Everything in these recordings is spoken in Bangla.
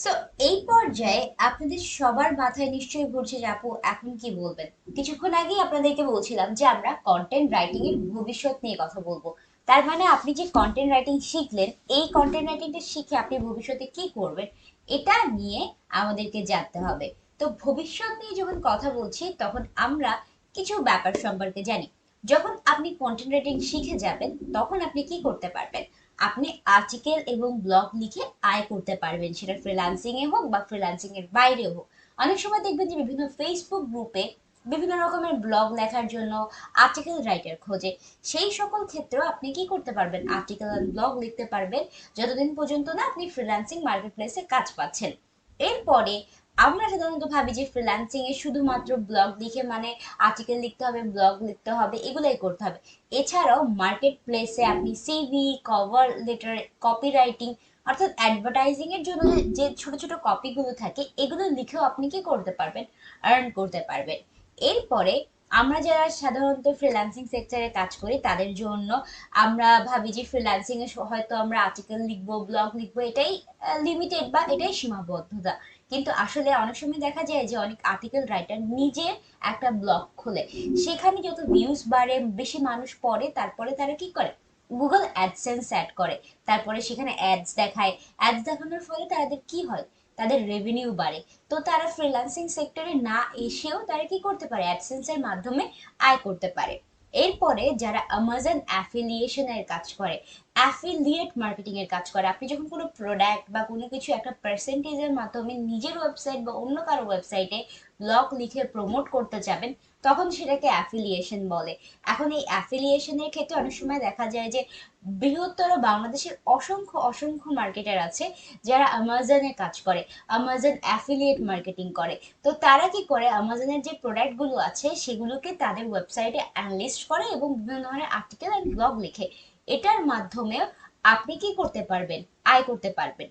সো এই পর্যায়ে আপনাদের সবার মাথায় নিশ্চয়ই ঘুরছে যে আপু এখন কি বলবেন। কিছুক্ষণ আগেই আপনাদেরকে বলছিলাম যে আমরা কন্টেন্ট রাইটিং এর ভবিষ্যৎ নিয়ে কথা বলবো। তার মানে আপনি যে কন্টেন্ট রাইটিং শিখলেন, এই কন্টেন্ট রাইটিংটা শিখে আপনি ভবিষ্যতে কি করবেন এটা নিয়ে আমাদেরকে জানতে হবে। তো ভবিষ্যৎ নিয়ে যখন কথা বলছি তখন আমরা কিছু ব্যাপার সম্পর্কে জানি। যখন আপনি কন্টেন্ট রাইটিং শিখে যাবেন তখন আপনি কি করতে পারবেন? আপনি আর্টিকেল এবং ব্লগ লিখে আয় করতে পারবেন, সেটা ফ্রিল্যান্সিং এ হোক বা ফ্রিল্যান্সিং এর বাইরেও হোক। অনেক সময় দেখবেন যে বিভিন্ন ফেসবুক গ্রুপে বিভিন্ন রকমের ব্লগ লেখার জন্য আর্টিকেল রাইটার খোঁজে। সেই সকল ক্ষেত্রেও আপনি কি করতে পারবেন? আর্টিকেল আর ব্লগ লিখতে পারবেন, যতদিন পর্যন্ত না আপনি ফ্রিল্যান্সিং মার্কেট প্লেসে কাজ পাচ্ছেন। এরপরে আমরা সাধারণত ভাবি যে ফ্রিল্যান্সিং এ শুধুমাত্র ব্লগ লিখে মানে আর্টিকেল লিখতে হবে, ব্লগ লিখতে হবে, এগুলাই করতে হবে। এছাড়াও মার্কেট প্লেসে আপনি CV, cover letter, copy writing অর্থাৎ অ্যাডভার্টাইজিং এর জন্য যে ছোট ছোট কপিগুলো থাকে এগুলো লিখেও আপনি কি করতে পারবেন? আর্ন করতে পারবেন। এরপরে আমরা যারা সাধারণত ফ্রিল্যান্সিং সেক্টরে কাজ করি তাদের জন্য আমরা ভাবি যে ফ্রিল্যান্সিং এ হয়তো আমরা আর্টিকেল লিখবো, ব্লগ লিখবো, এটাই লিমিটেড বা এটাই সীমাবদ্ধতা। কিন্তু আসলে অনেক সময় দেখা যায় যে অনেক আর্টিকেল রাইটার নিজে একটা ব্লগ খোলে, সেখানে যত ভিউজ বাড়ে, বেশি মানুষ পড়ে, তারপরে তারা কি করে? গুগল অ্যাডসেন্স অ্যাড করে, তারপরে সেখানে অ্যাডস দেখায়। অ্যাডস দেখানোর ফলে তাদের কি হয়? তাদের রেভিনিউ বাড়ে। তো তারা ফ্রিল্যান্সিং সেক্টরে না এসেও তারা কি করতে পারে? অ্যাডসেন্স এর মাধ্যমে আয় করতে পারে। এরপরে যারা অ্যামাজন অ্যাফিলিয়েশন এর কাজ করে, অ্যাফিলিয়েট মার্কেটিং এর কাজ করে, আপনি যখন কোনো প্রোডাক্ট বা কোনো কিছু একটা পার্সেন্টেজের মাধ্যমে নিজের ওয়েবসাইট বা অন্য কারো ওয়েবসাইটে ব্লগ লিখে প্রমোট করতে যাবেন, তখন সেটাকে অ্যাফিলিয়েশন বলে। এখন এই অ্যাফিলিয়েশনের ক্ষেত্রে অনেক সময় দেখা যায় যে বৃহত্তর বাংলাদেশের অসংখ্য অসংখ্য মার্কেটার আছে যারা আমাজনে কাজ করে, আমাজন অ্যাফিলিয়েট মার্কেটিং করে। তো তারা কি করে? আমাজনের যে প্রোডাক্টগুলো আছে সেগুলোকে তাদের ওয়েবসাইটে অ্যানলিস্ট করে এবং বিভিন্ন ধরনের আর্টিকেল অ্যান্ড ব্লগ লিখে। এটার মাধ্যমে আপনি কি করতে পারবেন? আয় করতে পারবেন।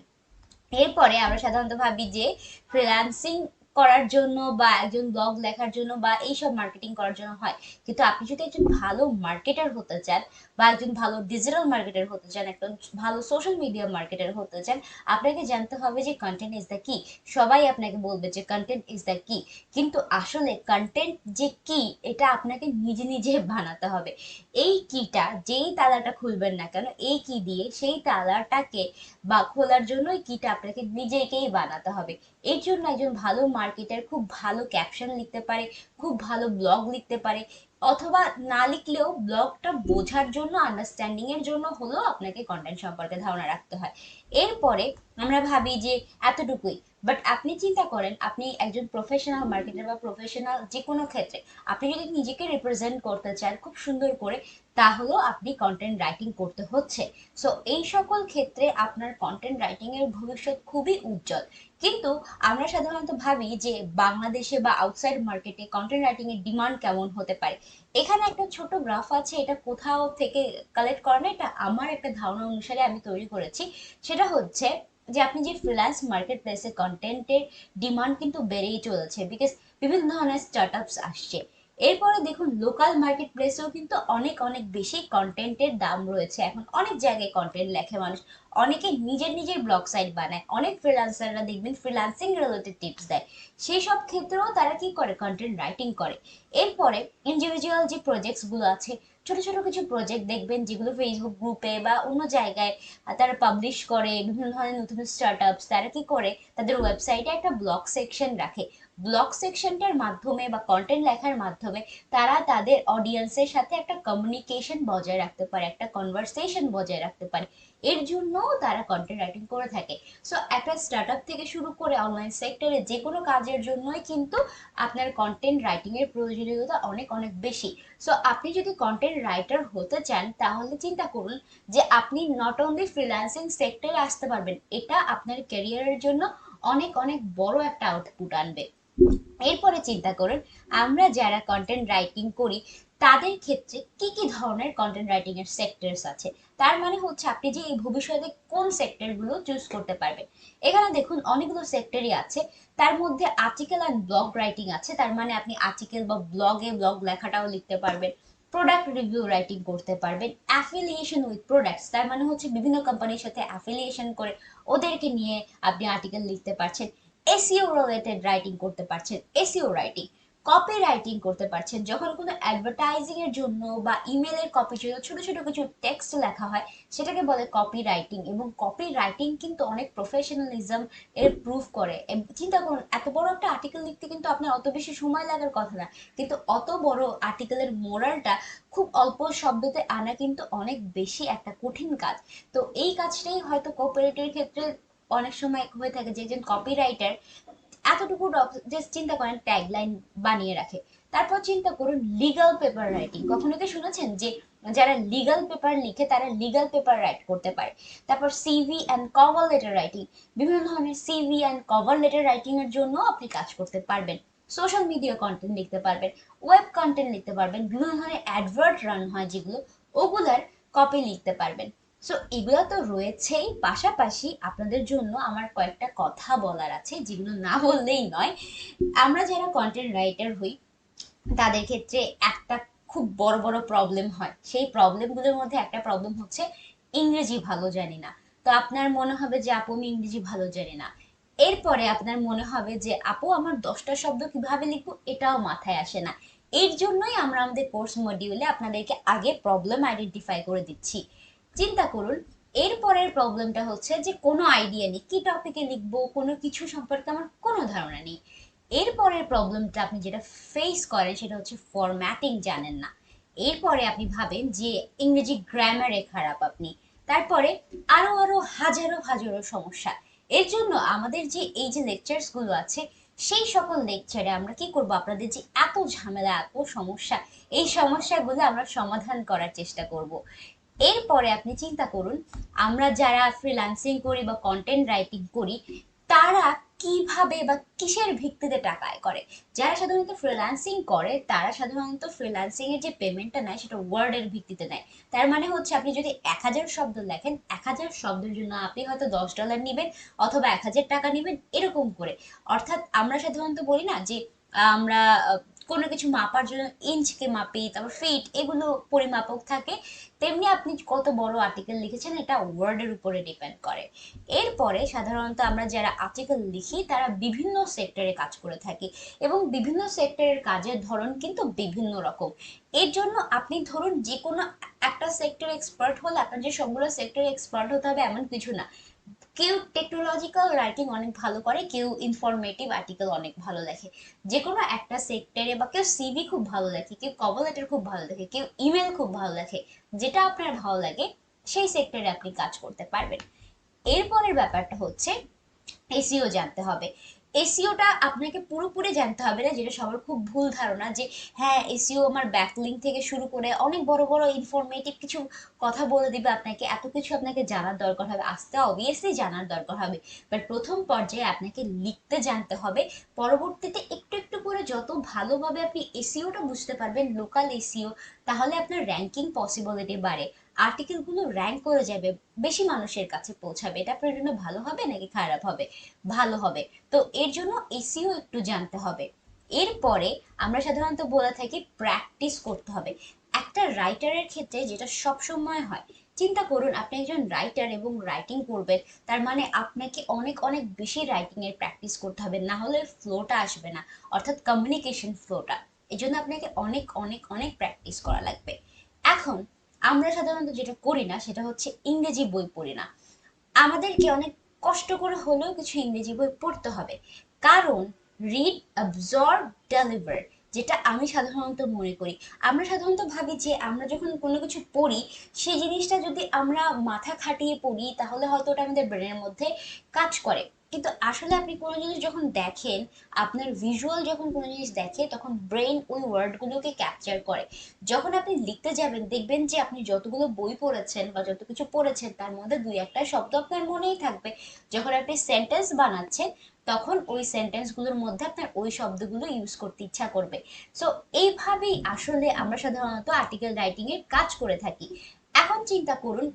এরপরে আমরা সাধারণত ভাবি যে ফ্রিল্যান্সিং করার জন্য বা একজন ব্লগ লেখার জন্য বা এইসব মার্কেটিং করার জন্য হয়। কিন্তু আপনি যদি একজন ভালো মার্কেটার হতে চান বা একজন ভালো ডিজিটাল মার্কেটার হতে চান, একটা ভালো সোশ্যাল মিডিয়া মার্কেটার হতে চান, আপনাকে জানতে হবে যে কন্টেন্ট ইজ দ্য কি। সবাই আপনাকে বলবে যে কন্টেন্ট ইজ দ্য কি, কিন্তু আসলে কন্টেন্ট যে কি এটা আপনাকে নিজে নিজে বানাতে হবে। এই কিটা যেই তালাটা খুলবেন না কেন, এই কি দিয়ে সেই তালাটাকে বা খোলার জন্য এই কিটা আপনাকে নিজেকেই বানাতে হবে। এর জন্য একজন ভালো মার্কেটার খুব ভালো ক্যাপশন লিখতে পারে, খুব ভালো ব্লগ লিখতে পারে, অথবা না লিখলেও ব্লগটা বোঝার জন্য, আন্ডারস্ট্যান্ডিং এর জন্য হলেও আপনাকে কন্টেন্ট সম্পর্কে ধারণা রাখতে হয়। এরপরে আমরা ভাবি যে এতটুকুই, বাট আপনি চিন্তা করেন আপনি একজন প্রফেশনাল মার্কেটার বা প্রফেশনাল যে কোনো ক্ষেত্রে আপনি যদি নিজেকে রিপ্রেজেন্ট করতে চান খুব সুন্দর করে, তাহলেও আপনি কন্টেন্ট রাইটিং করতে হচ্ছে। সো এই সকল ক্ষেত্রে আপনার কন্টেন্ট রাইটিং এর ভবিষ্যৎ খুবই উজ্জ্বল। কিন্তু আমরা সাধারণত ভাবি যে বাংলাদেশে বা আউটসাইড মার্কেটে কন্টেন্ট রাইটিং এর ডিমান্ড কেমন হতে পারে। এখানে একটা ছোট গ্রাফ আছে, এটা কোথাও থেকে কালেক্ট করা না, এটা আমার একটা ধারণা অনুসারে আমি তৈরি করেছি। সেটা হচ্ছে যে আপনি যে ফ্রিল্যান্স মার্কেট প্লেসে কন্টেন্টের ডিমান্ড কিন্তু বেড়েই চলেছে, বিকজ বিভিন্ন ধরনের স্টার্টআপস আসছে। এরপরে দেখুন লোকাল মার্কেট প্লেসেও কিন্তু অনেক অনেক বেশি কন্টেন্টের দাম রয়েছে। এখন অনেক জায়গায় কন্টেন্ট লেখে মানুষ, অনেকে নিজের নিজের ব্লগ সাইট বানায়, অনেক ফ্রিল্যান্সাররা দেখবেন ফ্রিল্যান্সিং রিলেটেড টিপস দেয়। সেই সব ক্ষেত্রেও তারা কি করে? কন্টেন্ট রাইটিং করে। এরপরে ইন্ডিভিজুয়াল যে প্রজেক্টস গুলো আছে, ছোট ছোট কিছু প্রজেক্ট দেখবেন যেগুলো ফেসবুক গ্রুপে বা অন্য জায়গায় তারা পাবলিশ করে, বিভিন্ন ধরনের নতুন স্টার্টআপস তারা কি করে? তাদের ওয়েবসাইটে একটা ব্লগ সেকশন রাখে। ব্লগ সেকশনটার মাধ্যমে বা কন্টেন্ট লেখার মাধ্যমে তারা তাদের অডিয়েন্সের সাথে একটা কমিউনিকেশন বজায় রাখতে পারে, একটা কনভারসেশন বজায় রাখতে পারে। এর জন্য তারা কন্টেন্ট রাইটিং করে থাকে। সো একটা স্টার্টআপ থেকে শুরু করে অনলাইন সেক্টরে যে কোনো কাজের জন্যই কিন্তু আপনার কন্টেন্ট রাইটিং এর প্রয়োজনীয়তা অনেক অনেক বেশি। সো আপনি যদি কন্টেন্ট রাইটার হতে চান তাহলে চিন্তা করুন যে আপনি নট অনলি ফ্রিল্যান্সিং সেক্টরে আসতে পারবেন, এটা আপনার ক্যারিয়ারের জন্য অনেক অনেক বড় একটা আউটপুট আনবে। এরপরে চিন্তা করুন আমরা যারা কন্টেন্ট রাইটিং করি তাদের ক্ষেত্রে কি কি ধরনের কন্টেন্ট রাইটিং এর সেক্টরস আছে। তার মানে হচ্ছে আপনি যে এই ভবিষ্যতে কোন সেক্টর গুলো চুজ করতে পারবেন। এখানে দেখুন অনেকগুলো সেক্টরই আছে। তার মধ্যে আর্টিকেল অ্যান্ড ব্লগ রাইটিং আছে, তার মানে আপনি আর্টিকেল বা ব্লগে ব্লগ লেখাটাও লিখতে পারবেন। প্রোডাক্ট রিভিউ রাইটিং করতে পারবেন, অ্যাফিলিয়েশন উইথ প্রোডাক্টস, তার মানে হচ্ছে বিভিন্ন কোম্পানির সাথে অ্যাফিলিয়েশন করে ওদেরকে নিয়ে আপনি আর্টিকেল লিখতে পারছেন। এসইও রিলেটেড রাইটিং করতে পারছেন, এসইও রাইটিং। কপি রাইটিং করতে পারছেন, যখন কোনো অ্যাডভার্টাইজিং এর জন্য বা ইমেলের কপির জন্য ছোট ছোট কিছু টেক্সট লেখা হয় সেটাকে বলে কপি রাইটিং। এবং কপি রাইটিং কিন্তু অনেক প্রফেশনালিজম এর প্রুফ করে। চিন্তা করুন, এত বড় একটা আর্টিকেল লিখতে কিন্তু আপনার অত বেশি সময় লাগার কথা না, কিন্তু অত বড় আর্টিকেলের মোরালটা খুব অল্প শব্দতে আনা কিন্তু অনেক বেশি একটা কঠিন কাজ। তো এই কাজটাই হয়তো কপিরাইটের ক্ষেত্রে অনেক সময় হয়ে থাকে যে একজন কপিরাইটার এতটুকু জাস্ট চিন্তা করেন ট্যাগলাইন বানিয়ে রাখে। তারপর চিন্তা করুন লিগাল পেপার রাইটিং। কখনো কি শুনেছেন যে যারা লিগাল পেপার লিখে তারা লিগাল পেপার রাইট করতে পারে? তারপর CV and cover letter writing, বিভিন্ন ধরনের CV and cover letter writing এর জন্য আপনি কাজ করতে পারবেন। সোশ্যাল মিডিয়া কন্টেন্ট লিখতে পারবেন, ওয়েব কন্টেন্ট লিখতে পারবেন, বিভিন্ন ধরনের অ্যাডভার্ট রান হয় যেগুলো, ওগুলার কপি লিখতে পারবেন। সো এগুলো তো রয়েছেই, পাশাপাশি আপনাদের জন্য আমার কয়েকটা কথা বলার আছে যেগুলো না বললেই নয়। আমরা যারা কন্টেন্ট রাইটার হই তাদের ক্ষেত্রে একটা খুব বড় বড় প্রবলেম হয়, সেই প্রবলেমগুলোর মধ্যে একটা প্রবলেম হচ্ছে ইংরেজি ভালো জানি না। তো আপনার মনে হবে যে আপু আমি ইংরেজি ভালো জানি না, এরপরে আপনার মনে হবে যে আপু আমার 10টা শব্দ কিভাবে লিখবো এটাও মাথায় আসে না। এর জন্যই আমরা আমাদের কোর্স মডিউলে আপনাদেরকে আগে প্রবলেম আইডেন্টিফাই করে দিচ্ছি। চিন্তা করুন, এরপরের প্রবলেমটা হচ্ছে যে কোনো আইডিয়া নেই কি টপিকে লিখবো, কোনো কিছু সম্পর্কে আমার কোনো ধারণা নেই। এরপরের প্রবলেমটা আপনি যেটা ফেস করেন সেটা হচ্ছে ফরম্যাটিং জানেন না। এরপরে আপনি ভাবেন যে ইংরেজি গ্রামারে খারাপ আপনি। তারপরে আরো আরো হাজারো হাজারো সমস্যা। এর জন্য আমাদের যে এই যে লেকচার্স গুলো আছে সেই সকল লেকচারে আমরা কি করব, আপনাদের যে এত ঝামেলা এত সমস্যা এই সমস্যাগুলো আমরা সমাধান করার চেষ্টা করব। এরপরে আপনি চিন্তা করুন, আমরা যারা ফ্রিল্যান্সিং করি বা কন্টেন্ট রাইটিং করি তারা কিভাবে বা কিসের ভিত্তিতে টাকা আয় করে। যারা সাধারণত ফ্রিল্যান্সিং করে তারা সাধারণত ফ্রিল্যান্সিং এর যে পেমেন্টটা নেয় সেটা ওয়ার্ডের ভিত্তিতে নেয়। তার মানে হচ্ছে আপনি যদি 1000 শব্দ লেখেন, 1000 শব্দের জন্য আপনি হয়তো $10 নেবেন অথবা 1000 টাকা নেবেন, এরকম করে। অর্থাৎ আমরা সাধারণত বলি না যে আমরা কোনো কিছু মাপার জন্য ইঞ্চকে মাপি, তারপর ফিট, এগুলো পরিমাপক থাকে। তেমনি আপনি কত বড় আর্টিকেল লিখেছেন এটা ওয়ার্ডের উপরে ডিপেন্ড করে। এরপরে সাধারণত আমরা যারা আর্টিকেল লিখি তারা বিভিন্ন সেক্টরে কাজ করে থাকি, এবং বিভিন্ন সেক্টরের কাজের ধরন কিন্তু বিভিন্ন রকম। এর জন্য আপনি ধরুন যে কোনো একটা সেক্টরে এক্সপার্ট হলে আপনার যে সবগুলো সেক্টরে এক্সপার্ট হতে হবে এমন কিছু না। কেউ টেকনোলজিক্যাল রাইটিং অনেক ভালো করে, কেউ ইনফরমেটিভ আর্টিকেল অনেক ভালো লেখে যে কোনো একটা সেক্টরে, বা কেউ সিভি খুব ভালো লেখে, কেউ কভার লেটার খুব ভালো লেখে, কেউ ইমেল খুব ভালো লেখে। যেটা আপনার ভালো লাগে সেই সেক্টরে আপনি কাজ করতে পারবেন। এরপরের ব্যাপারটা হচ্ছে এসইও জানতে হবে। এসইওটা আপনাকে পুরোপুরি জানতে হবে না, যেটা সবার খুব ভুল ধারণা যে হ্যাঁ এসইও আমার ব্যাকলিঙ্ক থেকে শুরু করে অনেক বড় বড় ইনফরমেটিভ কিছু কথা বলে দিবে আপনাকে, এত কিছু আপনাকে জানার দরকার হবে, আস্তে অবভিয়াসলি জানার দরকার হবে। বাট প্রথম পর্যায়ে আপনাকে লিখতে জানতে হবে। পরবর্তীতে একটু একটু করে যত ভালোভাবে আপনি এসইওটা বুঝতে পারবেন, লোকাল এসইও, তাহলে আপনার র্যাঙ্কিং পসিবিলিটি বাড়ে, আর্টিকেল গুলো র্যাঙ্ক করে যাবে, বেশি মানুষের কাছে পৌঁছাবে। এটা আপনার জন্য ভালো হবে নাকি খারাপ হবে? ভালো হবে। তো এর জন্য এসইও একটু জানতে হবে। এরপরে আমরা সাধারণত বলে থাকি প্র্যাকটিস করতে হবে। একটা রাইটারের ক্ষেত্রে যেটা সব সময় হয়, চিন্তা করুন আপনি একজন রাইটার এবং রাইটিং করবেন, তার মানে আপনাকে অনেক অনেক বেশি রাইটিং এর প্র্যাকটিস করতে হবে, না হলে ফ্লোটা আসবে না, অর্থাৎ কমিউনিকেশন ফ্লোটা। এই জন্য আপনাকে অনেক অনেক অনেক প্র্যাকটিস করা লাগবে। এখন আমরা সাধারণত যেটা করি না সেটা হচ্ছে ইংরেজি বই পড়ি না। আমাদেরকে অনেক কষ্ট করে হলেও কিছু ইংরেজি বই পড়তে হবে, কারণ রিড, অ্যাবজর্ব, ডেলিভার, যেটা আমি সাধারণত মনে করি। আমরা সাধারণত ভাবি যে আমরা যখন কোনো কিছু পড়ি সেই জিনিসটা যদি আমরা মাথা খাটিয়ে পড়ি তাহলে হয়তো ওটা আমাদের ব্রেনের মধ্যে কাজ করে, কিন্তু আসলে আপনি কোনো জিনিস যখন দেখেন, আপনার ভিজুয়াল যখন কোনো জিনিস দেখে তখন ব্রেন ওই ওয়ার্ডগুলোকে ক্যাপচার করে। যখন আপনি লিখতে যাবেন দেখবেন যে আপনি যতগুলো বই পড়েছেন বা যত কিছু পড়েছেন তার মধ্যে দুই একটা শব্দ আপনার মনেই থাকবে। যখন আপনি সেন্টেন্স বানাচ্ছেন তখন ওই সেন্টেন্সগুলোর মধ্যে আপনার ওই শব্দগুলো ইউজ করতে ইচ্ছা করবে। সো এইভাবেই আসলে আমরা সাধারণত আর্টিকেল রাইটিং এর কাজ করে থাকি। এখন চিন্তা করুন,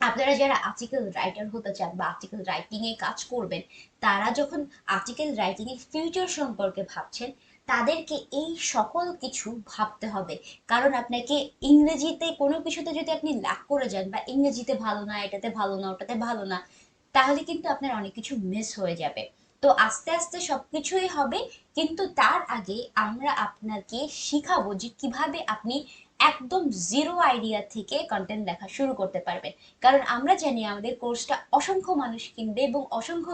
আপনারা যারা আর্টিকেল রাইটার হতে চান বা আর্টিকেল রাইটিং এ কাজ করবেন, তারা যখন আর্টিকেল রাইটিং এর ফিউচার সম্পর্কে ভাবছেন তাদেরকে এই সকল কিছু ভাবতে হবে। কারণ আপনাকে ইংরেজিতে কোনো কিছুতে যদি আপনি ল্যাক করে যান, বা ইংরেজিতে ভালো না, এটাতে ভালো না, ওটাতে ভালো না, তাহলে কিন্তু আপনার অনেক কিছু মিস হয়ে যাবে। তো আস্তে আস্তে সবকিছুই হবে, কিন্তু তার আগে আমরা আপনাকে শিখাবো যে কিভাবে আপনি একদম জিরো আইডিয়া থেকে কন্টেন্ট লেখা শুরু করতে পারবেন। কারণ আমরা জানি আমাদের কোর্সটা অসংখ্য মানুষ কিনবে, এবং অসংখ্য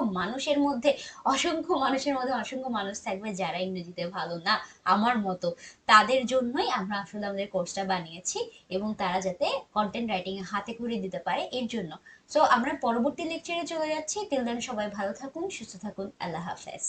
মানুষ থাকবে যারা ইংরেজিতে ভালো না, আমার মতো। তাদের জন্যই আমরা আসলে আমাদের কোর্সটা বানিয়েছি, এবং তারা যাতে কন্টেন্ট রাইটিং এ হাতে খড়ি দিতে পারে এর জন্য। সো আমরা পরবর্তী লেকচারে চলে যাচ্ছি। টিল দেন সবাই ভালো থাকুন, সুস্থ থাকুন, আল্লাহ হাফেজ।